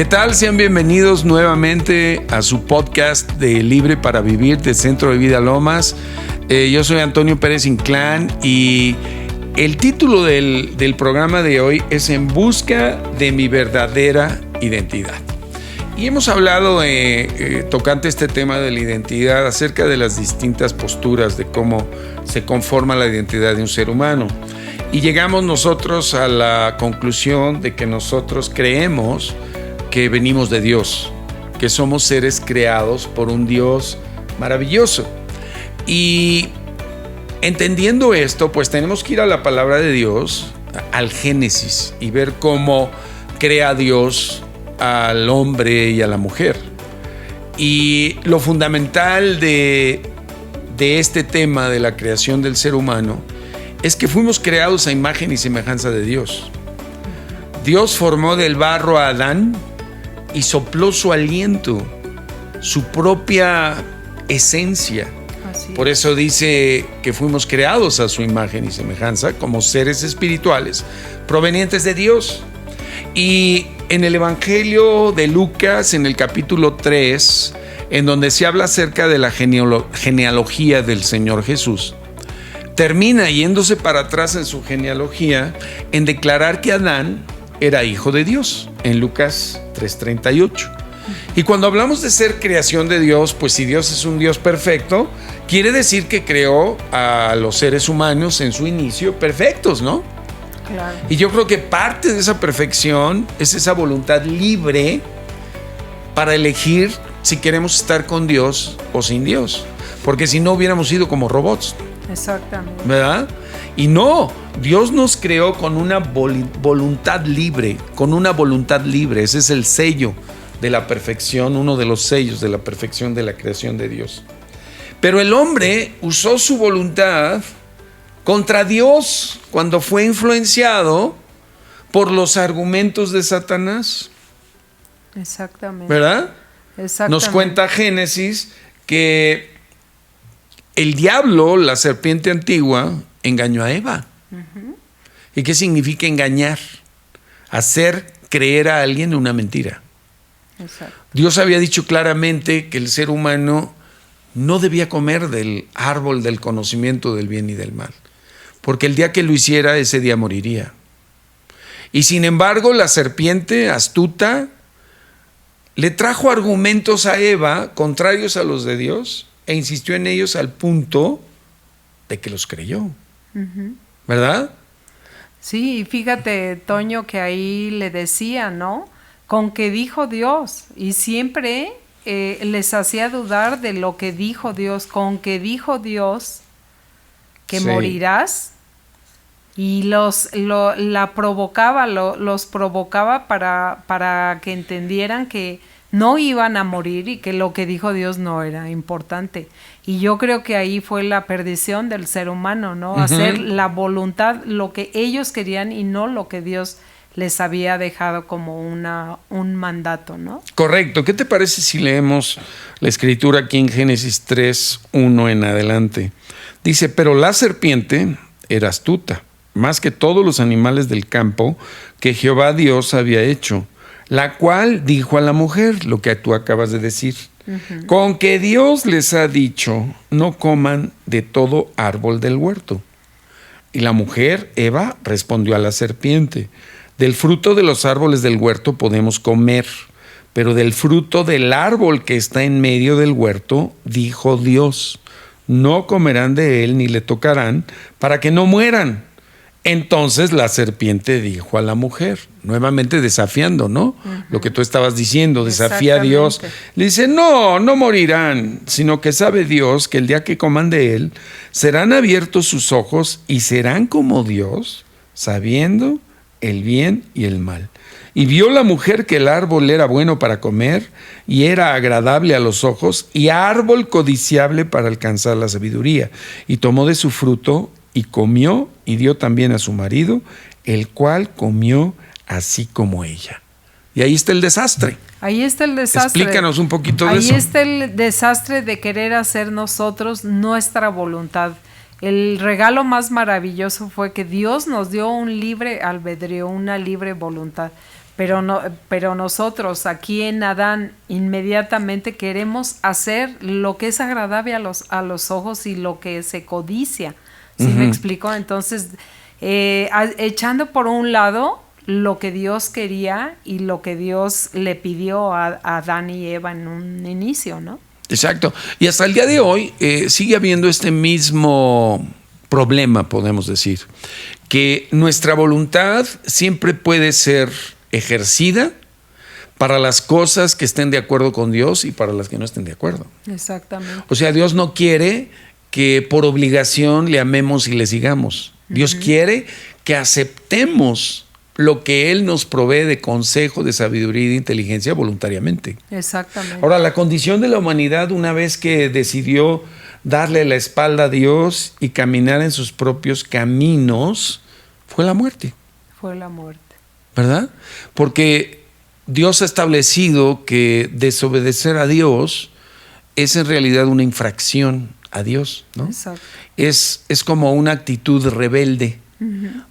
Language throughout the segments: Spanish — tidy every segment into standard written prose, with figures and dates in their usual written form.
¿Qué tal? Sean bienvenidos nuevamente a su podcast de Libre para Vivir de Centro de Vida Lomas. Yo soy Antonio Pérez Inclán y el título del programa de hoy es En busca de mi verdadera identidad. Y hemos hablado tocante este tema de la identidad acerca de las distintas posturas de cómo se conforma la identidad de un ser humano. Y llegamos nosotros a la conclusión de que nosotros creemos que venimos de Dios, que somos seres creados por un Dios maravilloso. Y entendiendo esto, pues tenemos que ir a la palabra de Dios, al Génesis, y ver cómo crea Dios al hombre y a la mujer. Y lo fundamental de este tema de la creación del ser humano es que fuimos creados a imagen y semejanza de Dios. Dios formó del barro a Adán y sopló su aliento, su propia esencia. Por eso dice que fuimos creados a su imagen y semejanza como seres espirituales provenientes de Dios. Y en el Evangelio de Lucas, en el capítulo 3, en donde se habla acerca de la genealogía del Señor Jesús, termina yéndose para atrás en su genealogía en declarar que Adán era hijo de Dios, en Lucas 3:38. Y cuando hablamos de ser creación de Dios, pues si Dios es un Dios perfecto, quiere decir que creó a los seres humanos en su inicio perfectos, ¿no? Claro. Y yo creo que parte de esa perfección es esa voluntad libre para elegir si queremos estar con Dios o sin Dios, porque si no hubiéramos sido como robots. Exactamente. ¿Verdad? Y no, Dios nos creó con una voluntad libre, ese es el sello de la perfección, uno de los sellos de la perfección de la creación de Dios. Pero el hombre usó su voluntad contra Dios cuando fue influenciado por los argumentos de Satanás. Exactamente. ¿Verdad? Exactamente. Nos cuenta Génesis que el diablo, la serpiente antigua, engañó a Eva. Uh-huh. ¿Y qué significa engañar? Hacer creer a alguien una mentira. Exacto. Dios había dicho claramente que el ser humano no debía comer del árbol del conocimiento del bien y del mal, porque el día que lo hiciera, ese día moriría. Y sin embargo, la serpiente astuta le trajo argumentos a Eva contrarios a los de Dios e insistió en ellos al punto de que los creyó. Uh-huh. ¿Verdad? Sí, fíjate, Toño, que ahí le decía, ¿no? Con que dijo Dios, y siempre les hacía dudar de lo que dijo Dios, con que dijo Dios que sí morirás, y los provocaba para que entendieran que no iban a morir y que lo que dijo Dios no era importante. Y yo creo que ahí fue la perdición del ser humano, ¿no? Uh-huh. Hacer la voluntad, lo que ellos querían y no lo que Dios les había dejado como un mandato, ¿no? Correcto. ¿Qué te parece si leemos la escritura aquí en Génesis 3:1 en adelante? Dice, pero la serpiente era astuta, más que todos los animales del campo que Jehová Dios había hecho, la cual dijo a la mujer, lo que tú acabas de decir, uh-huh, con que Dios les ha dicho, no coman de todo árbol del huerto. Y la mujer, Eva, respondió a la serpiente, del fruto de los árboles del huerto podemos comer, pero del fruto del árbol que está en medio del huerto, dijo Dios, no comerán de él ni le tocarán, para que no mueran. Entonces la serpiente dijo a la mujer, nuevamente desafiando, ¿no? Uh-huh. Lo que tú estabas diciendo, desafía a Dios. Le dice, no morirán, sino que sabe Dios que el día que coman de él, serán abiertos sus ojos y serán como Dios, sabiendo el bien y el mal. Y vio la mujer que el árbol era bueno para comer y era agradable a los ojos y árbol codiciable para alcanzar la sabiduría. Y tomó de su fruto y comió y dio también a su marido, el cual comió así como ella. Y ahí está el desastre. Ahí está el desastre. Explícanos un poquito de eso. Ahí está el desastre de querer hacer nosotros nuestra voluntad. El regalo más maravilloso fue que Dios nos dio un libre albedrío, una libre voluntad. pero nosotros aquí en Adán inmediatamente queremos hacer lo que es agradable a los ojos y lo que se codicia. ¿Sí me explico? Entonces, echando por un lado lo que Dios quería y lo que Dios le pidió a Adán y Eva en un inicio, ¿no? Exacto. Y hasta el día de hoy sigue habiendo este mismo problema, podemos decir, que nuestra voluntad siempre puede ser ejercida para las cosas que estén de acuerdo con Dios y para las que no estén de acuerdo. Exactamente. O sea, Dios no quiere que por obligación le amemos y le sigamos. Dios quiere que aceptemos lo que Él nos provee de consejo, de sabiduría y de inteligencia voluntariamente. Exactamente. Ahora, la condición de la humanidad, una vez que decidió darle la espalda a Dios y caminar en sus propios caminos, fue la muerte. Fue la muerte. ¿Verdad? Porque Dios ha establecido que desobedecer a Dios es en realidad una infracción a Dios, ¿no? Exacto. Es como una actitud rebelde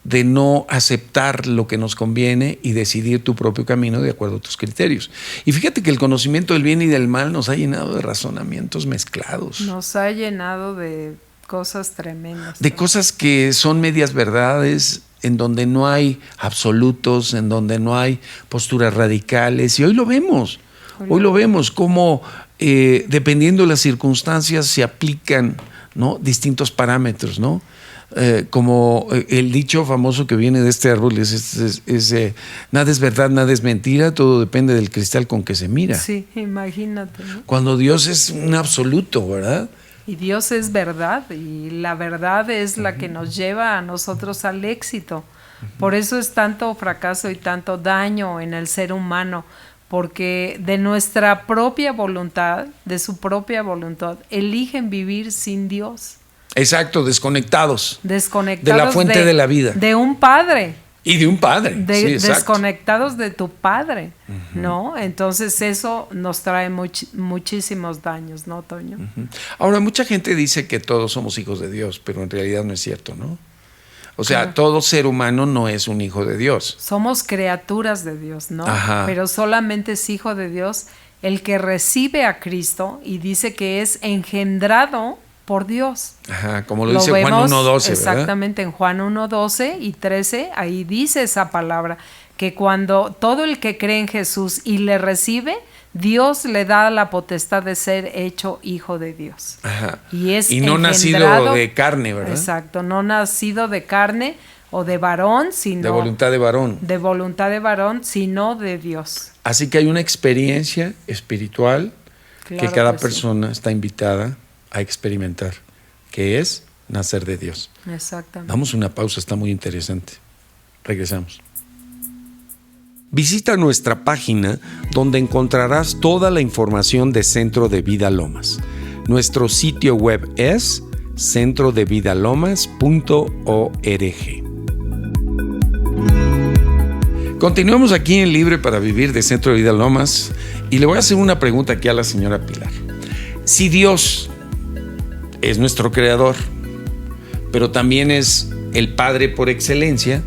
de no aceptar lo que nos conviene y decidir tu propio camino de acuerdo a tus criterios. Y fíjate que el conocimiento del bien y del mal nos ha llenado de razonamientos mezclados. Nos ha llenado de cosas tremendas. De cosas que son medias verdades, en donde no hay absolutos, en donde no hay posturas radicales. Y hoy lo vemos. Hoy lo vemos cómo, dependiendo de las circunstancias, se aplican, ¿no?, distintos parámetros, ¿no? Como el dicho famoso que viene de este árbol es nada es verdad, nada es mentira, todo depende del cristal con que se mira. Sí, imagínate, ¿no? Cuando Dios es un absoluto, ¿verdad? Y Dios es verdad, y la verdad es la que nos lleva a nosotros al éxito. Por eso es tanto fracaso y tanto daño en el ser humano, porque de nuestra propia voluntad, de su propia voluntad, eligen vivir sin Dios. Exacto, desconectados. Desconectados de la fuente de la vida. De un padre. Y de un padre. Sí, exacto. Desconectados de tu padre, ¿no? Entonces eso nos trae muchísimos daños, ¿no, Toño? Ahora, mucha gente dice que todos somos hijos de Dios, pero en realidad no es cierto, ¿no? O sea, todo ser humano no es un hijo de Dios. Somos criaturas de Dios, ¿no? Ajá. Pero solamente es hijo de Dios el que recibe a Cristo y dice que es engendrado por Dios. Ajá, como lo dice Juan 1:12, exactamente, ¿verdad? En Juan 1:12 y 13, ahí dice esa palabra, que cuando todo el que cree en Jesús y le recibe, Dios le da la potestad de ser hecho hijo de Dios. Ajá. Y no nacido de carne, ¿verdad? Exacto, no nacido de carne o de varón, sino de voluntad de varón. De voluntad de varón, sino de Dios. Así que hay una experiencia espiritual que cada persona está invitada a experimentar, que es nacer de Dios. Exactamente. Damos una pausa, está muy interesante. Regresamos. Visita nuestra página donde encontrarás toda la información de Centro de Vida Lomas. Nuestro sitio web es centrodevidalomas.org. Continuamos aquí en Libre para Vivir de Centro de Vida Lomas y le voy a hacer una pregunta aquí a la señora Pilar. Si Dios es nuestro creador, pero también es el Padre por excelencia,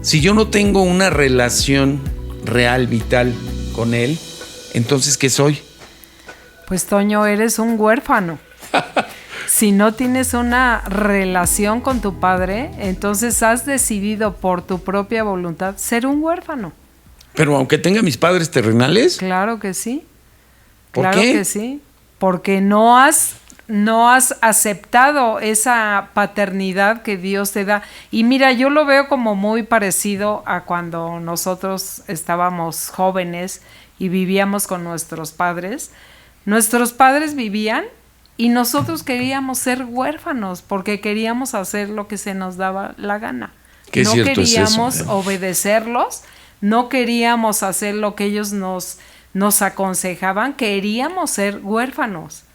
si yo no tengo una relación real, vital con Él, entonces ¿qué soy? Pues Toño, eres un huérfano. Si no tienes una relación con tu Padre, entonces has decidido por tu propia voluntad ser un huérfano. Pero aunque tenga mis padres terrenales. Claro que sí. ¿Por claro qué? Que sí. Porque no has aceptado esa paternidad que Dios te da. Y mira, yo lo veo como muy parecido a cuando nosotros estábamos jóvenes y vivíamos con nuestros padres. Nuestros padres vivían y nosotros queríamos ser huérfanos porque queríamos hacer lo que se nos daba la gana. No queríamos obedecerlos, no queríamos hacer lo que ellos nos aconsejaban, queríamos ser huérfanos.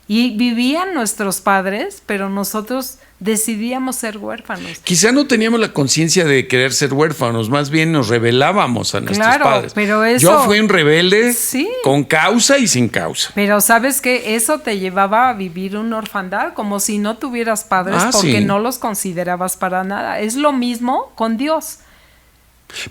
Y vivían nuestros padres, pero nosotros decidíamos ser huérfanos. Quizá no teníamos la conciencia de querer ser huérfanos, más bien nos rebelábamos a nuestros padres. Pero eso, yo fui un rebelde, sí, con causa y sin causa. Pero ¿sabes qué? Eso te llevaba a vivir una orfandad, como si no tuvieras padres porque no los considerabas para nada. Es lo mismo con Dios.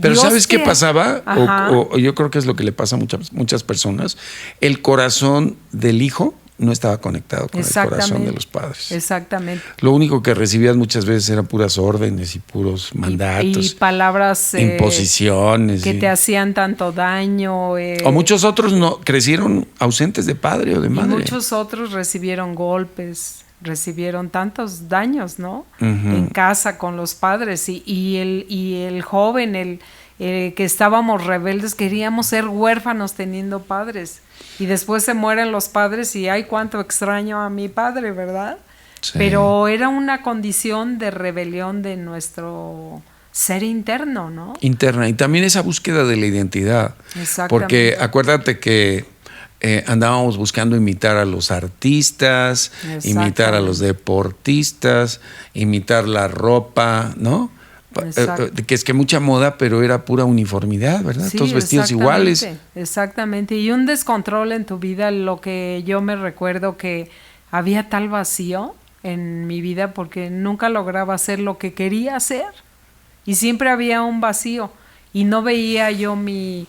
Pero Dios ¿sabes qué pasaba? Ajá. O yo creo que es lo que le pasa a muchas personas. El corazón del hijo no estaba conectado con el corazón de los padres. Exactamente. Lo único que recibías muchas veces eran puras órdenes y puros mandatos. Y palabras imposiciones. que te hacían tanto daño. O muchos otros no crecieron ausentes de padre o de madre. Y muchos otros recibieron golpes, recibieron tantos daños, ¿no? En casa con los padres. Y el joven, que estábamos rebeldes, queríamos ser huérfanos teniendo padres. Y después se mueren los padres y ay, cuánto extraño a mi padre, ¿verdad? Sí. Pero era una condición de rebelión de nuestro ser interno, ¿no? Interna. Y también esa búsqueda de la identidad. Exactamente. Porque acuérdate que andábamos buscando imitar a los artistas, imitar a los deportistas, imitar la ropa, ¿no? Que es que mucha moda, pero era pura uniformidad, ¿verdad? Sí, todos vestidos iguales. Exactamente. Y un descontrol en tu vida, lo que yo me recuerdo que había tal vacío en mi vida porque nunca lograba hacer lo que quería hacer. Y siempre había un vacío. Y no veía yo mi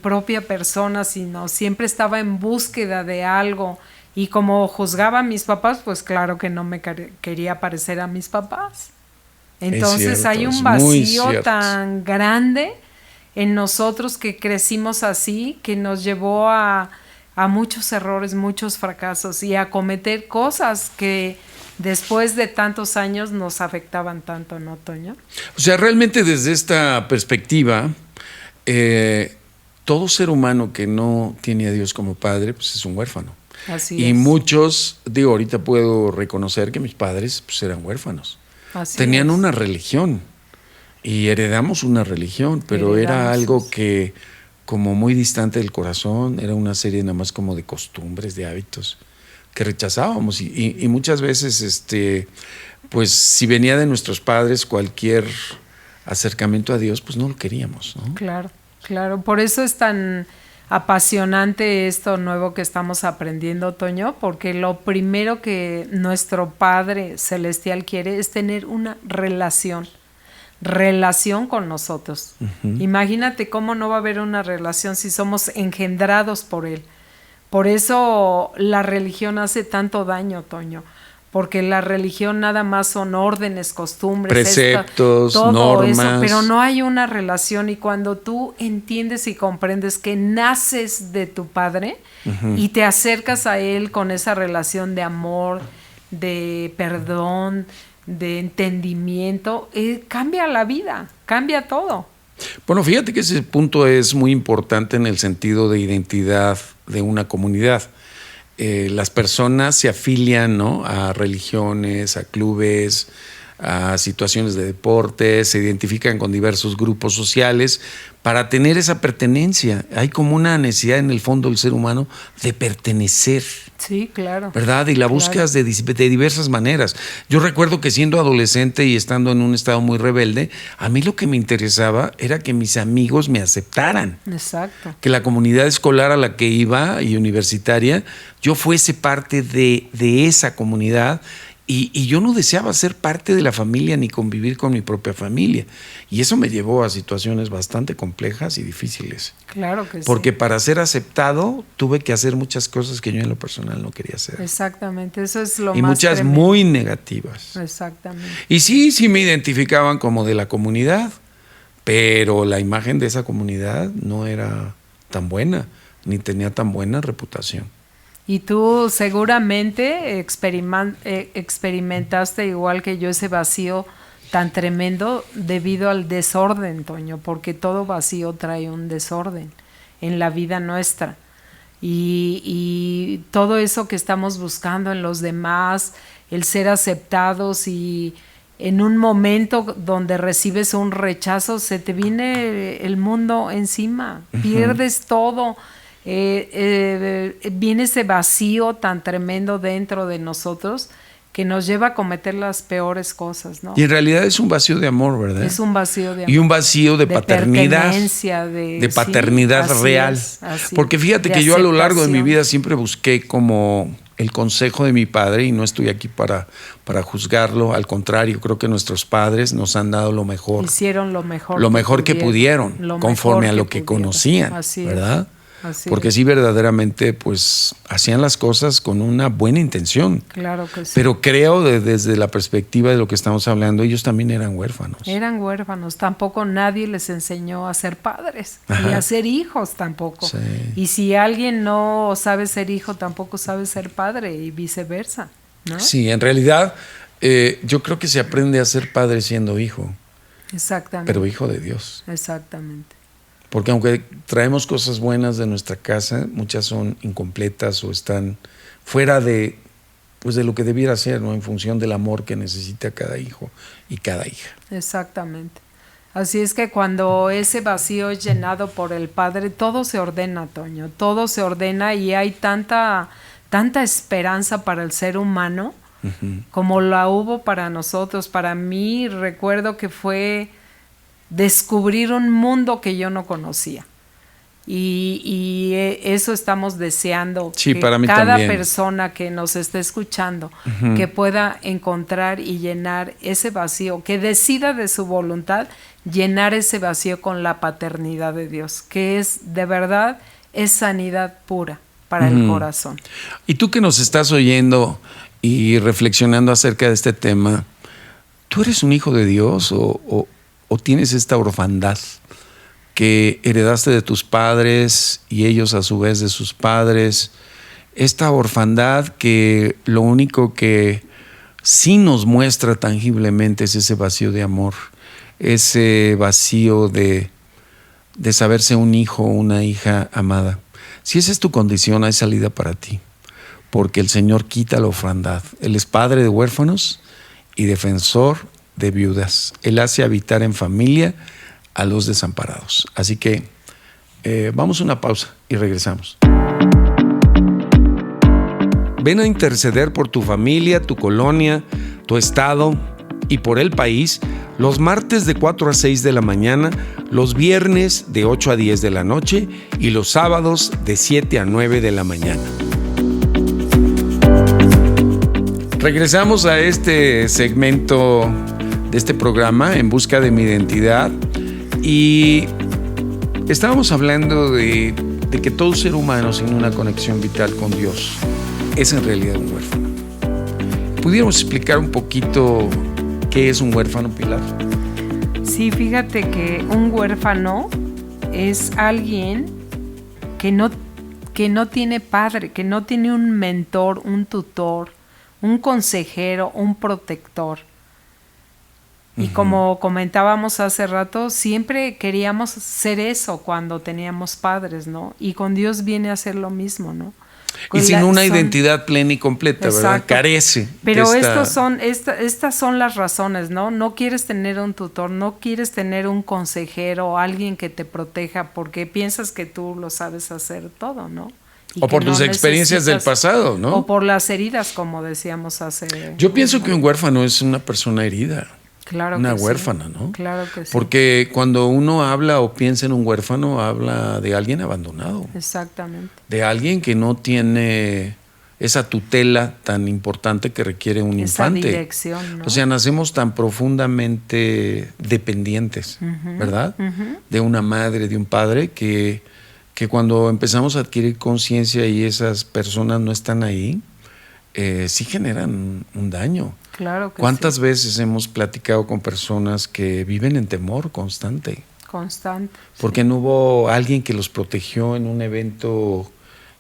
propia persona, sino siempre estaba en búsqueda de algo. Y como juzgaba a mis papás, pues claro que no me quería parecer a mis papás. Entonces cierto, hay un vacío tan grande en nosotros que crecimos así, que nos llevó a muchos errores, muchos fracasos y a cometer cosas que después de tantos años nos afectaban tanto, ¿no, Toño? O sea, realmente desde esta perspectiva, todo ser humano que no tiene a Dios como padre, pues es un huérfano. Así y es. Muchos, ahorita puedo reconocer que mis padres pues eran huérfanos. Tenían una religión y heredamos una religión, pero era algo que como muy distante del corazón, era una serie nada más como de costumbres, de hábitos que rechazábamos y muchas veces pues si venía de nuestros padres cualquier acercamiento a Dios, pues no lo queríamos, ¿no? Claro, por eso es tan apasionante esto nuevo que estamos aprendiendo, Toño, porque lo primero que nuestro Padre Celestial quiere es tener una relación con nosotros. Imagínate cómo no va a haber una relación si somos engendrados por Él. Por eso la religión hace tanto daño, Toño, porque la religión nada más son órdenes, costumbres, preceptos, todo normas. Eso, pero no hay una relación y cuando tú entiendes y comprendes que naces de tu Padre y te acercas a Él con esa relación de amor, de perdón, de entendimiento, cambia la vida, cambia todo. Bueno, fíjate que ese punto es muy importante en el sentido de identidad de una comunidad. Las personas se afilian, ¿no?, a religiones, a clubes, a situaciones de deporte, se identifican con diversos grupos sociales para tener esa pertenencia. Hay como una necesidad en el fondo del ser humano de pertenecer. Sí, claro. ¿Verdad? Y la buscas de diversas maneras. Yo recuerdo que siendo adolescente y estando en un estado muy rebelde, a mí lo que me interesaba era que mis amigos me aceptaran. Exacto. Que la comunidad escolar a la que iba y universitaria, yo fuese parte de esa comunidad. Y yo no deseaba ser parte de la familia ni convivir con mi propia familia. Y eso me llevó a situaciones bastante complejas y difíciles. Claro que sí. Porque para ser aceptado tuve que hacer muchas cosas que yo en lo personal no quería hacer. Exactamente, eso es lo y más muchas tremendo. Muy negativas. Exactamente. Y sí me identificaban como de la comunidad, pero la imagen de esa comunidad no era tan buena, ni tenía tan buena reputación. Y tú seguramente experimentaste igual que yo ese vacío tan tremendo debido al desorden, Toño, porque todo vacío trae un desorden en la vida nuestra. Y todo eso que estamos buscando en los demás, el ser aceptados y en un momento donde recibes un rechazo, se te viene el mundo encima, pierdes todo. Viene ese vacío tan tremendo dentro de nosotros que nos lleva a cometer las peores cosas, ¿no? Y en realidad es un vacío de amor, ¿verdad? Es un vacío de amor. Y un vacío de paternidad. De paternidad real. Porque fíjate que yo a lo largo de mi vida siempre busqué como el consejo de mi padre, y no estoy aquí para juzgarlo, al contrario, creo que nuestros padres nos han dado lo mejor. Hicieron lo mejor. Lo mejor que pudieron, conforme a lo que conocían, Así ¿verdad? Así porque es. sí, verdaderamente, pues, hacían las cosas con una buena intención. Claro que sí. Pero creo, desde la perspectiva de lo que estamos hablando, ellos también eran huérfanos. Eran huérfanos. Tampoco nadie les enseñó a ser padres. Ajá. Y a ser hijos tampoco. Sí. Y si alguien no sabe ser hijo, tampoco sabe ser padre y viceversa, ¿no? Sí, en realidad, yo creo que se aprende a ser padre siendo hijo. Exactamente. Pero hijo de Dios. Exactamente. Porque aunque traemos cosas buenas de nuestra casa, muchas son incompletas o están fuera de lo que debiera ser, ¿no? En función del amor que necesita cada hijo y cada hija. Exactamente. Así es que cuando ese vacío es llenado por el Padre, todo se ordena, Toño, todo se ordena, y hay tanta esperanza para el ser humano como la hubo para nosotros. Para mí, recuerdo que fue descubrir un mundo que yo no conocía. Y eso estamos deseando, sí, que para mí cada también. persona que nos esté escuchando, que pueda encontrar y llenar ese vacío, que decida de su voluntad llenar ese vacío con la paternidad de Dios, que es de verdad, es sanidad pura para el corazón. Y tú que nos estás oyendo y reflexionando acerca de este tema, ¿tú eres un hijo de Dios o tienes esta orfandad que heredaste de tus padres y ellos a su vez de sus padres? Esta orfandad que lo único que sí nos muestra tangiblemente es ese vacío de amor, ese vacío de saberse un hijo o una hija amada. Si esa es tu condición, hay salida para ti, porque el Señor quita la orfandad. Él es padre de huérfanos y defensor de viudas. Él hace habitar en familia a los desamparados. Así que vamos a una pausa y regresamos. Ven a interceder por tu familia, tu colonia, tu estado y por el país los martes de 4 a 6 de la mañana, los viernes de 8 a 10 de la noche y los sábados de 7 a 9 de la mañana. Regresamos a este segmento de este programa, En Busca de mi Identidad, y estábamos hablando de que todo ser humano sin una conexión vital con Dios es en realidad un huérfano. ¿Pudiéramos explicar un poquito qué es un huérfano, Pilar? Sí, fíjate que un huérfano es alguien que no tiene padre, que no tiene un mentor, un tutor, un consejero, un protector. Y como comentábamos hace rato, siempre queríamos ser eso cuando teníamos padres, ¿no? Y con Dios viene a ser lo mismo, ¿no? Y sin una identidad plena y completa, exacto, ¿verdad? Carece. Pero estas son las razones, ¿no? No quieres tener un tutor, no quieres tener un consejero, alguien que te proteja, porque piensas que tú lo sabes hacer todo, ¿no? O por tus experiencias del pasado, ¿no? O por las heridas, como decíamos hace... Yo pienso que un huérfano es una persona herida. Claro una que huérfana, sí. ¿no? Claro que sí. Porque cuando uno habla o piensa en un huérfano, habla de alguien abandonado. Exactamente. De alguien que no tiene esa tutela tan importante que requiere un infante. Esa dirección, ¿no? O sea, nacemos tan profundamente dependientes, ¿verdad? De una madre, de un padre, que cuando empezamos a adquirir conciencia y esas personas no están ahí, sí generan un daño. Claro que ¿Cuántas sí. veces hemos platicado con personas que viven en temor constante? Constante. Porque sí. no hubo alguien que los protegió en un evento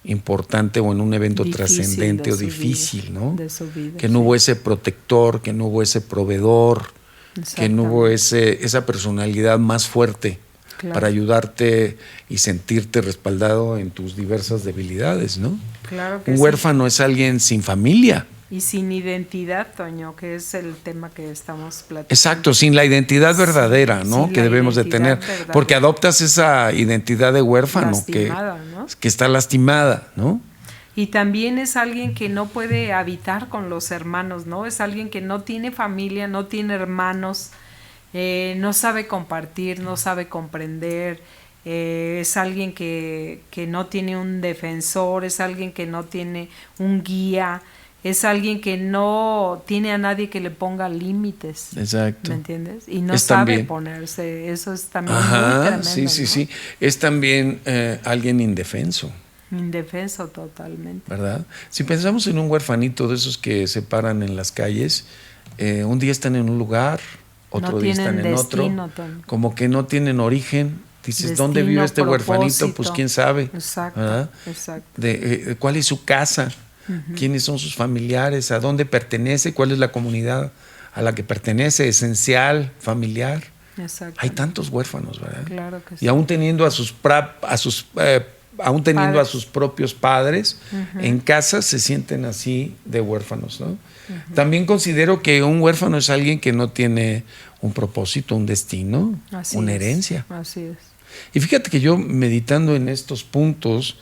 importante o en un evento trascendente o difícil, ¿no? De su vida, que no hubo ese protector, que no hubo ese proveedor, que no hubo esa personalidad más fuerte para ayudarte y sentirte respaldado en tus diversas debilidades, ¿no? Claro que un huérfano es alguien sin familia. Y sin identidad, Toño, que es el tema que estamos platicando. Exacto, sin la identidad verdadera, ¿no? Que debemos de tener. Verdadera. Porque adoptas esa identidad de huérfano ¿no? que está lastimada, ¿no? Y también es alguien que no puede habitar con los hermanos, ¿no? Es alguien que no tiene familia, no tiene hermanos, no sabe compartir, no sabe comprender. es alguien que no tiene un defensor, es alguien que no tiene un guía, es alguien que no tiene a nadie que le ponga límites. Exacto. ¿Me entiendes? Y no es sabe también, ponerse. Eso es también ajá, muy tremendo. sí, sí, ¿no? sí. Es también alguien indefenso. Indefenso totalmente. ¿Verdad? Si pensamos en un huerfanito de esos que se paran en las calles, un día están en un lugar, otro día están en destino, otro, como que no tienen origen. Dices, destino, ¿dónde vive este propósito. huerfanito? Pues quién sabe. Exacto, ¿verdad? exacto. ¿Cuál es su casa? ¿Quiénes son sus familiares? ¿A dónde pertenece? ¿Cuál es la comunidad a la que pertenece? Esencial, familiar. Hay tantos huérfanos, ¿verdad? Claro que sí. Y aún teniendo a sus propios padres, en casa se sienten así de huérfanos, ¿no? También considero que un huérfano es alguien que no tiene un propósito, un destino, una herencia. Así es. Y fíjate que yo, meditando en estos puntos,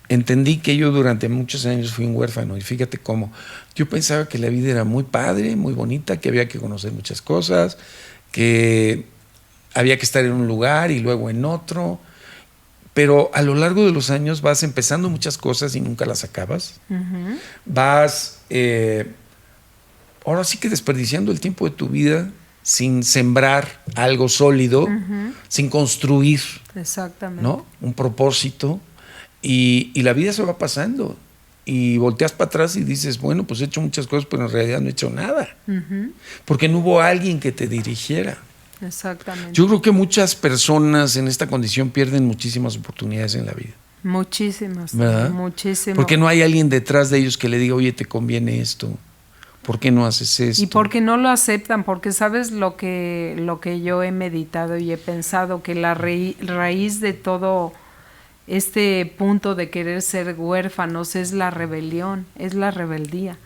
entendí que yo durante muchos años fui un huérfano. Y fíjate cómo yo pensaba que la vida era muy padre, muy bonita, que había que conocer muchas cosas, que había que estar en un lugar y luego en otro. Pero a lo largo de los años vas empezando muchas cosas y nunca las acabas. Vas, ahora sí que desperdiciando el tiempo de tu vida sin sembrar algo sólido, sin construir, exactamente, ¿no? Un propósito. Y la vida se va pasando. Y volteas para atrás y dices, bueno, pues he hecho muchas cosas, pero en realidad no he hecho nada. Porque no hubo alguien que te dirigiera. Exactamente. Yo creo que muchas personas en esta condición pierden muchísimas oportunidades en la vida. Muchísimas, ¿verdad? Muchísimas. Porque no hay alguien detrás de ellos que le diga, oye, te conviene esto. ¿Por qué no haces esto? Y porque no lo aceptan, porque sabes lo que yo he meditado y he pensado, que la raíz de todo este punto de querer ser huérfanos es la rebelión, es la rebeldía,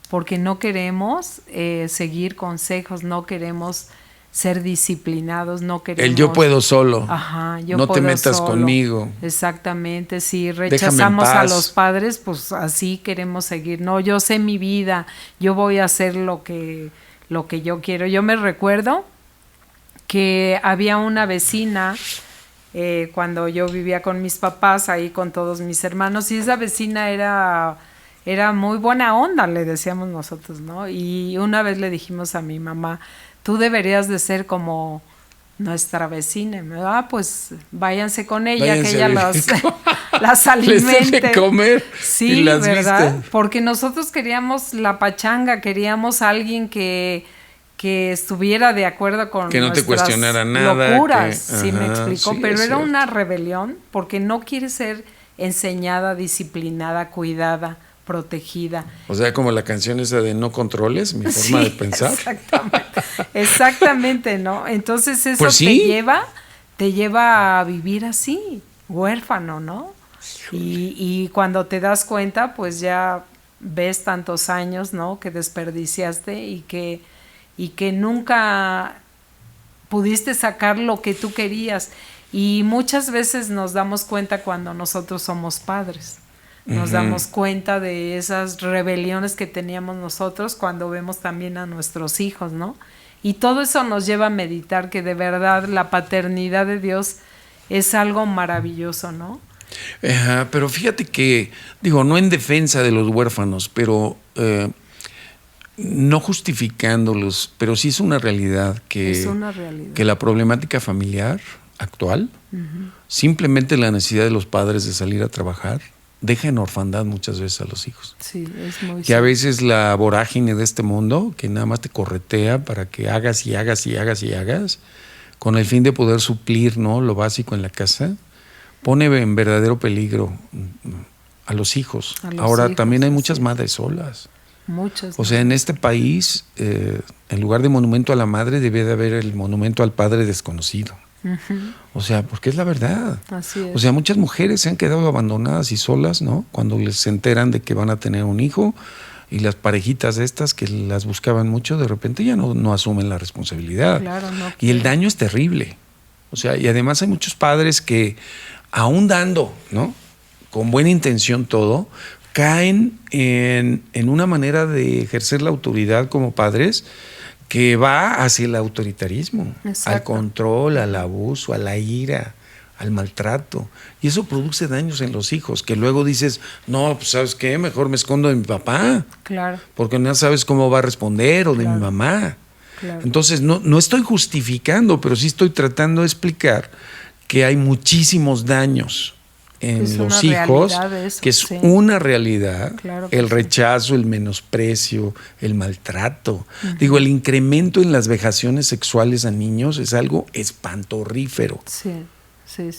porque no queremos seguir consejos, no queremos ser disciplinados, no queremos... El yo puedo solo. Ajá, yo no puedo te metas solo. Conmigo. Exactamente, si rechazamos a los padres, pues así queremos seguir. No, yo sé mi vida, yo voy a hacer lo que yo quiero. Yo me recuerdo que había una vecina cuando yo vivía con mis papás, ahí con todos mis hermanos, y esa vecina era muy buena onda, le decíamos nosotros, ¿no? Y una vez le dijimos a mi mamá, tú deberías de ser como nuestra vecina. Pues váyanse con ella, que ella las alimente. Les deje comer. Sí, y las ¿verdad? viste. Porque nosotros queríamos la pachanga, queríamos a alguien que estuviera de acuerdo con que no te cuestionara nada, locuras, si me explicó, sí, pero era cierto. una rebelión porque no quiere ser enseñada, disciplinada, cuidada, protegida. O sea, como la canción esa de no controles mi forma de pensar. Exactamente, ¿no? Entonces eso pues sí. te lleva a vivir así, huérfano, ¿no? Y cuando te das cuenta, pues ya ves tantos años, ¿no? Que desperdiciaste y que nunca pudiste sacar lo que tú querías. Y muchas veces nos damos cuenta cuando nosotros somos padres. Nos damos cuenta de esas rebeliones que teníamos nosotros cuando vemos también a nuestros hijos, ¿no? Y todo eso nos lleva a meditar que de verdad la paternidad de Dios es algo maravilloso, ¿no? Pero fíjate que, no en defensa de los huérfanos, pero no justificándolos, pero sí es una realidad que la problemática familiar actual, simplemente la necesidad de los padres de salir a trabajar, deja en orfandad muchas veces a los hijos. Sí, es muy que a veces la vorágine de este mundo, que nada más te corretea para que hagas y hagas y hagas y hagas, con el fin de poder suplir, ¿no?, lo básico en la casa, pone en verdadero peligro a los hijos. Ahora también hay muchas madres solas. Muchas. O sea, en este país, en lugar de monumento a la madre, debe de haber el monumento al padre desconocido. O sea, porque es la verdad. Así es. O sea, muchas mujeres se han quedado abandonadas y solas, ¿no? Cuando se enteran de que van a tener un hijo, y las parejitas estas que las buscaban mucho, de repente ya no asumen la responsabilidad. Claro, no. Y el daño es terrible. O sea, y además hay muchos padres que, aún dando, ¿no?, con buena intención todo, caen en una manera de ejercer la autoridad como padres que va hacia el autoritarismo, al control, al abuso, a la ira, al maltrato. Y eso produce daños en los hijos, que luego dices, no, pues ¿sabes qué? Mejor me escondo de mi papá. Claro. Porque no sabes cómo va a responder, o de mi mamá. Claro. Entonces, no estoy justificando, pero sí estoy tratando de explicar que hay muchísimos daños en los hijos, eso, que es sí. una realidad, Claro que el sí. rechazo, el menosprecio, el maltrato. Digo, el incremento en las vejaciones sexuales a niños es algo espantorrífero, Sí.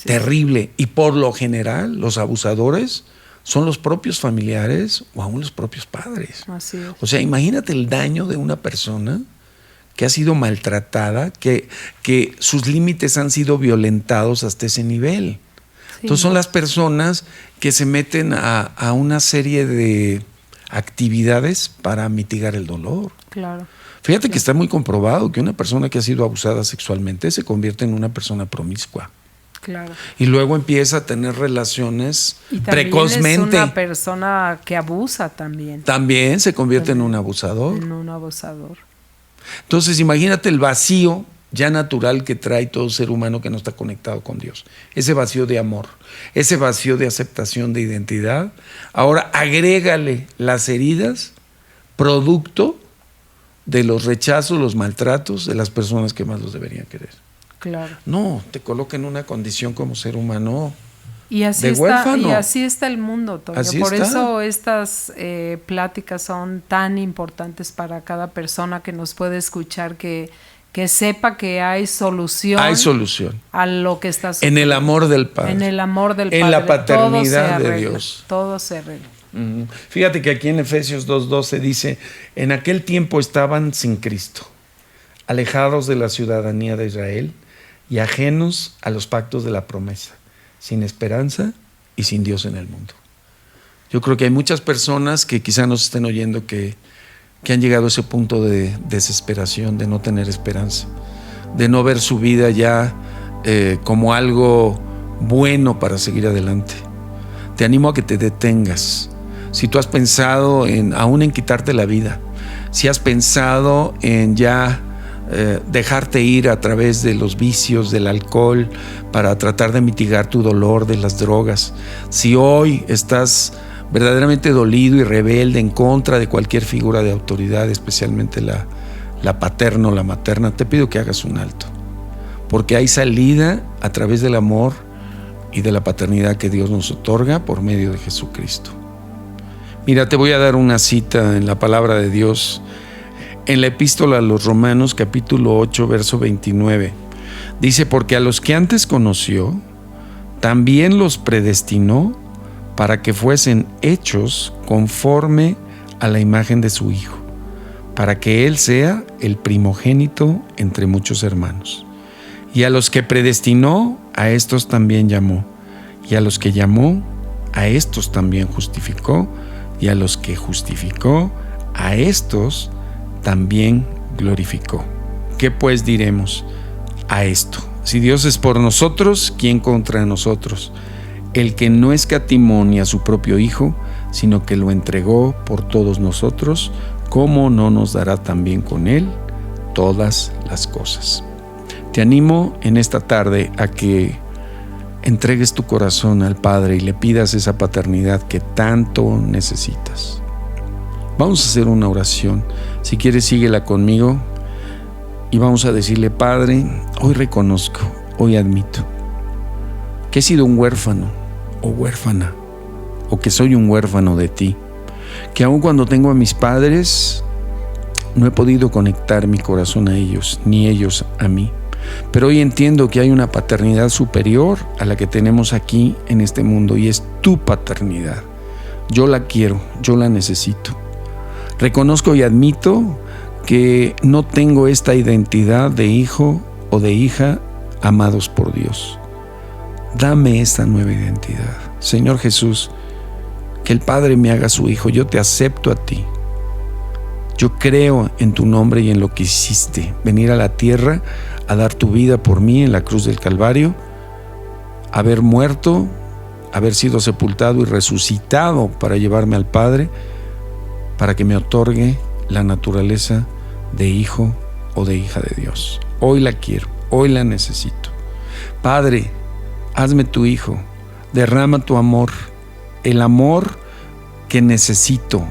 terrible. Y por lo general, los abusadores son los propios familiares o aún los propios padres. Así es. O sea, imagínate el daño de una persona que ha sido maltratada, que sus límites han sido violentados hasta ese nivel. Sí. Entonces son las personas que se meten a una serie de actividades para mitigar el dolor. Claro. Fíjate que está muy comprobado que una persona que ha sido abusada sexualmente se convierte en una persona promiscua. Claro. Y luego empieza a tener relaciones Y también precozmente. es una persona que abusa también. También se convierte en un abusador. En un abusador. Entonces imagínate el vacío ya natural que trae todo ser humano que no está conectado con Dios. Ese vacío de amor, ese vacío de aceptación de identidad. Ahora agrégale las heridas producto de los rechazos, los maltratos de las personas que más los deberían querer. Claro. No, te coloca en una condición como ser humano Y así de está, huérfano. y así está el mundo, Toño. Así Por está. eso estas pláticas son tan importantes para cada persona que nos puede escuchar, que sepa que hay solución. Hay solución. A lo que está En sucediendo. el amor del Padre. En el amor del Padre. En la paternidad Todo se de arregla, Dios. Todo se arregla. Fíjate que aquí en Efesios 2:12 dice, en aquel tiempo estaban sin Cristo, alejados de la ciudadanía de Israel y ajenos a los pactos de la promesa, sin esperanza y sin Dios en el mundo. Yo creo que hay muchas personas que quizá nos estén oyendo que han llegado a ese punto de desesperación, de no tener esperanza, de no ver su vida ya como algo bueno para seguir adelante. Te animo a que te detengas. Si tú has pensado aún en quitarte la vida, si has pensado en ya dejarte ir a través de los vicios, del alcohol, para tratar de mitigar tu dolor, de las drogas, si hoy estás verdaderamente dolido y rebelde en contra de cualquier figura de autoridad, especialmente la paterna o la materna, te pido que hagas un alto, porque hay salida a través del amor y de la paternidad que Dios nos otorga por medio de Jesucristo. Mira, te voy a dar una cita en la palabra de Dios, en la epístola a los Romanos, capítulo 8, verso 29. Dice, porque a los que antes conoció, también los predestinó para que fuesen hechos conforme a la imagen de su Hijo, para que Él sea el primogénito entre muchos hermanos. Y a los que predestinó, a estos también llamó. Y a los que llamó, a estos también justificó. Y a los que justificó, a estos también glorificó. ¿Qué pues diremos a esto? Si Dios es por nosotros, ¿quién contra nosotros? El que no escatimó ni a su propio Hijo, sino que lo entregó por todos nosotros, ¿cómo no nos dará también con Él todas las cosas? Te animo en esta tarde a que entregues tu corazón al Padre y le pidas esa paternidad que tanto necesitas. Vamos a hacer una oración. Si quieres, síguela conmigo y vamos a decirle: Padre, hoy reconozco, hoy admito que he sido un huérfano o huérfana, o que soy un huérfano de ti, que aun cuando tengo a mis padres no he podido conectar mi corazón a ellos, ni ellos a mí. Pero hoy entiendo que hay una paternidad superior a la que tenemos aquí en este mundo, y es tu paternidad. Yo la quiero, yo la necesito. Reconozco y admito que no tengo esta identidad de hijo o de hija amados por Dios. Dame esta nueva identidad. Señor Jesús, que el Padre me haga su hijo. Yo te acepto a ti. Yo creo en tu nombre y en lo que hiciste, venir a la tierra a dar tu vida por mí en la cruz del Calvario, haber muerto, haber sido sepultado y resucitado para llevarme al Padre, para que me otorgue la naturaleza de hijo o de hija de Dios. Hoy la quiero, hoy la necesito. Padre, hazme tu hijo, derrama tu amor, el amor que necesito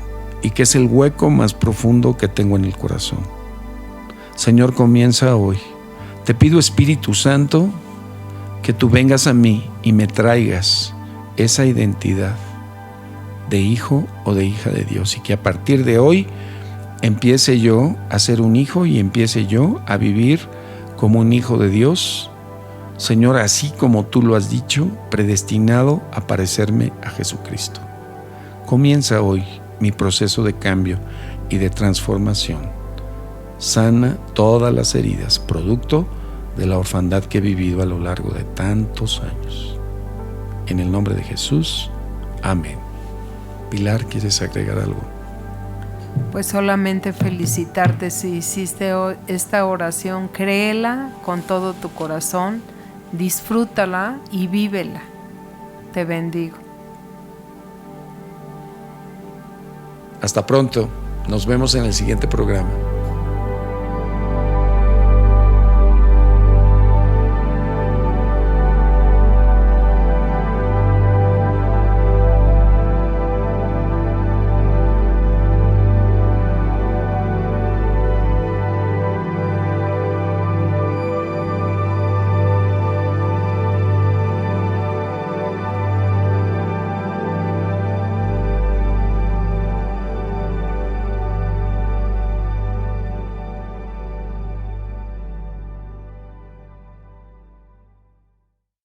y que es el hueco más profundo que tengo en el corazón. Señor, comienza hoy. Te pido, Espíritu Santo, que tú vengas a mí y me traigas esa identidad de hijo o de hija de Dios, y que a partir de hoy empiece yo a ser un hijo y empiece yo a vivir como un hijo de Dios, Señor, así como tú lo has dicho, predestinado a parecerme a Jesucristo. Comienza hoy mi proceso de cambio y de transformación. Sana todas las heridas, producto de la orfandad que he vivido a lo largo de tantos años. En el nombre de Jesús, amén. Pilar, ¿quieres agregar algo? Pues solamente felicitarte si hiciste esta oración, créela con todo tu corazón, disfrútala y vívela. Te bendigo. Hasta pronto, nos vemos en el siguiente programa.